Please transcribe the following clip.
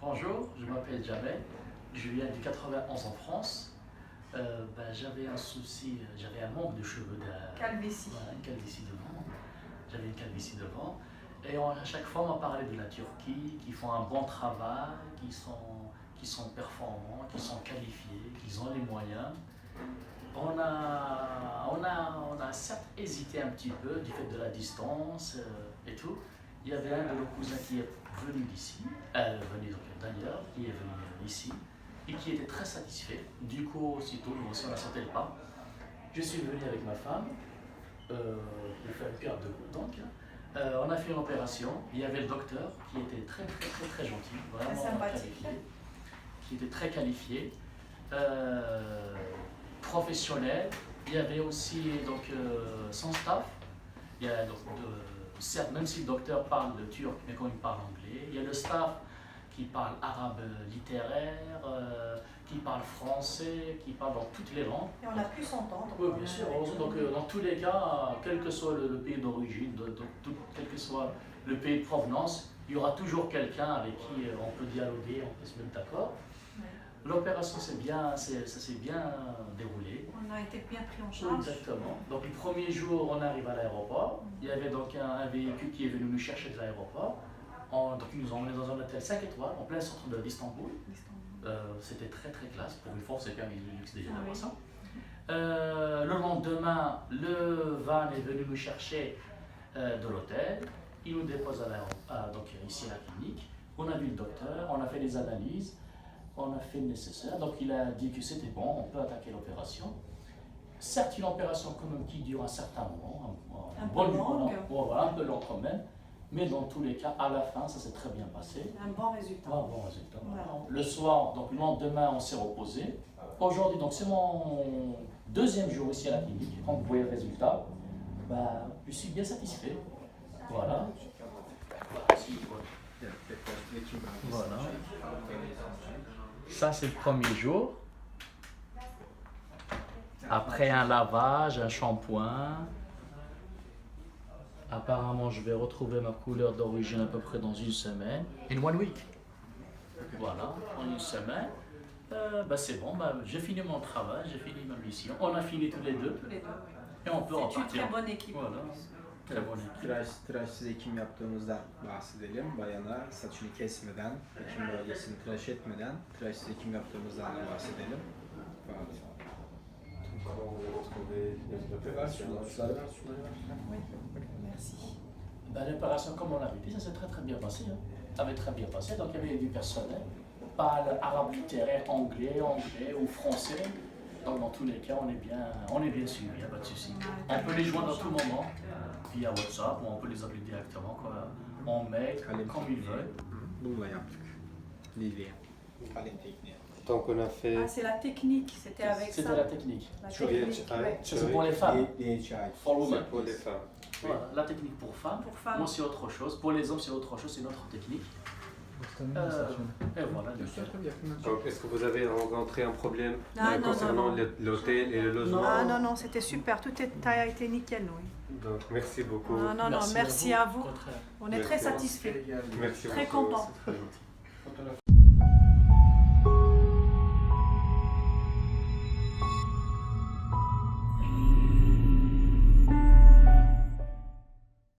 Bonjour, je m'appelle Jamel, je viens du 91 en France. J'avais un souci, j'avais un manque de cheveux, Calvitie. voilà, une calvitie devant. J'avais une calvitie devant. Et à chaque fois, on m'a parlé de la Turquie, qui font un bon travail, qui sont performants, qui sont qualifiés, qui ont les moyens. On a certes hésité un petit peu du fait de la distance et tout. Il y avait un de nos cousins qui est venu d'ici, venu d'ailleurs, qui est venu ici et qui était très satisfait. Du coup, aussitôt, nous aussi, on a sauté le pas. Je suis venu avec ma femme pour faire une perte de goût. Donc, on a fait une opération. Il y avait le docteur qui était très gentil, vraiment sympathique, qualifié, qui était très qualifié. Professionnel. Il y avait aussi donc, son staff. Il y a, donc, certes, même si le docteur parle le turc, mais quand il parle anglais, il y a le staff qui parle arabe littéraire, qui parle français, qui parle dans toutes les langues. Et on a pu s'entendre. Oui, bien sûr. Donc, dans tous les cas, quel que soit le pays d'origine, quel que soit le pays de provenance, il y aura toujours quelqu'un avec qui on peut dialoguer, on peut se mettre d'accord. L'opération ça s'est bien déroulé. On a été bien pris en charge. Exactement. Donc le premier jour, on arrive à l'aéroport. Il y avait donc un véhicule qui est venu nous chercher de l'aéroport. Donc ils nous ont emmenés dans un hôtel 5 étoiles en plein centre d'Istanbul. C'était très classe. Pour une fois, c'est permis de luxe déjà d'avoir ça. Le lendemain, le van est venu nous chercher de l'hôtel. Il nous dépose donc ici à la clinique. On a vu le docteur, on a fait des analyses. On a fait le nécessaire, donc il a dit que c'était bon, on peut attaquer l'opération. Certes, une opération quand même qui dure un certain moment, un peu long quand même, mais dans tous les cas, à la fin, ça s'est très bien passé. Un bon résultat. Un bon résultat. Voilà. Le soir, donc le lendemain, on s'est reposé. Aujourd'hui, donc c'est mon deuxième jour ici à la clinique. Quand vous voyez le résultat, je suis bien satisfait. Voilà. Voilà. Ça, c'est le premier jour. Après un lavage, un shampoing. Apparemment, je vais retrouver ma couleur d'origine à peu près dans une semaine. In 1 week. Voilà, en une semaine. C'est bon, j'ai fini mon travail, j'ai fini ma mission. On a fini tous les deux. Et on peut repartir. C'est une très bonne équipe. Voilà. Très bonne équipe. Tıraşsız ekim yaptığımızdan bahsedelim. Bayana saçını kesmeden, ekim bölgesini tıraş etmeden tıraşsız ekim yaptığımızdan da bahsedelim. Oui, merci. L'opération, comme on l'avait dit, ça s'est très bien passé. Ça avait très bien passé. Donc il y avait du personnel, parle arabe littéraire, anglais ou français. Donc dans tous les cas, on est bien suivi, il n'y a pas de souci. On peut les joindre à tout moment via WhatsApp ou on peut les appeler directement en mail, comme ils veulent. Bununla yaptık. Livya. Kalem tekniği. Donc on a fait... Ah, c'est la technique, c'était avec ça. C'était la technique. La Sur technique, les- ouais. Ça, c'est pour les femmes. For women. C'est pour les femmes. Voilà, la technique pour femmes. Pour femmes. Moi, c'est autre chose. Pour les hommes, c'est autre chose, c'est une autre technique. Et voilà. Donc est-ce que vous avez rencontré un problème Ah, non, concernant non. l'hôtel et le logement? Ah non, c'était super, tout a été nickel, oui. Donc merci beaucoup. Ah, non, merci à vous. Au contraire. On est très satisfaits, Merci très beaucoup. contents. C'est très gentil.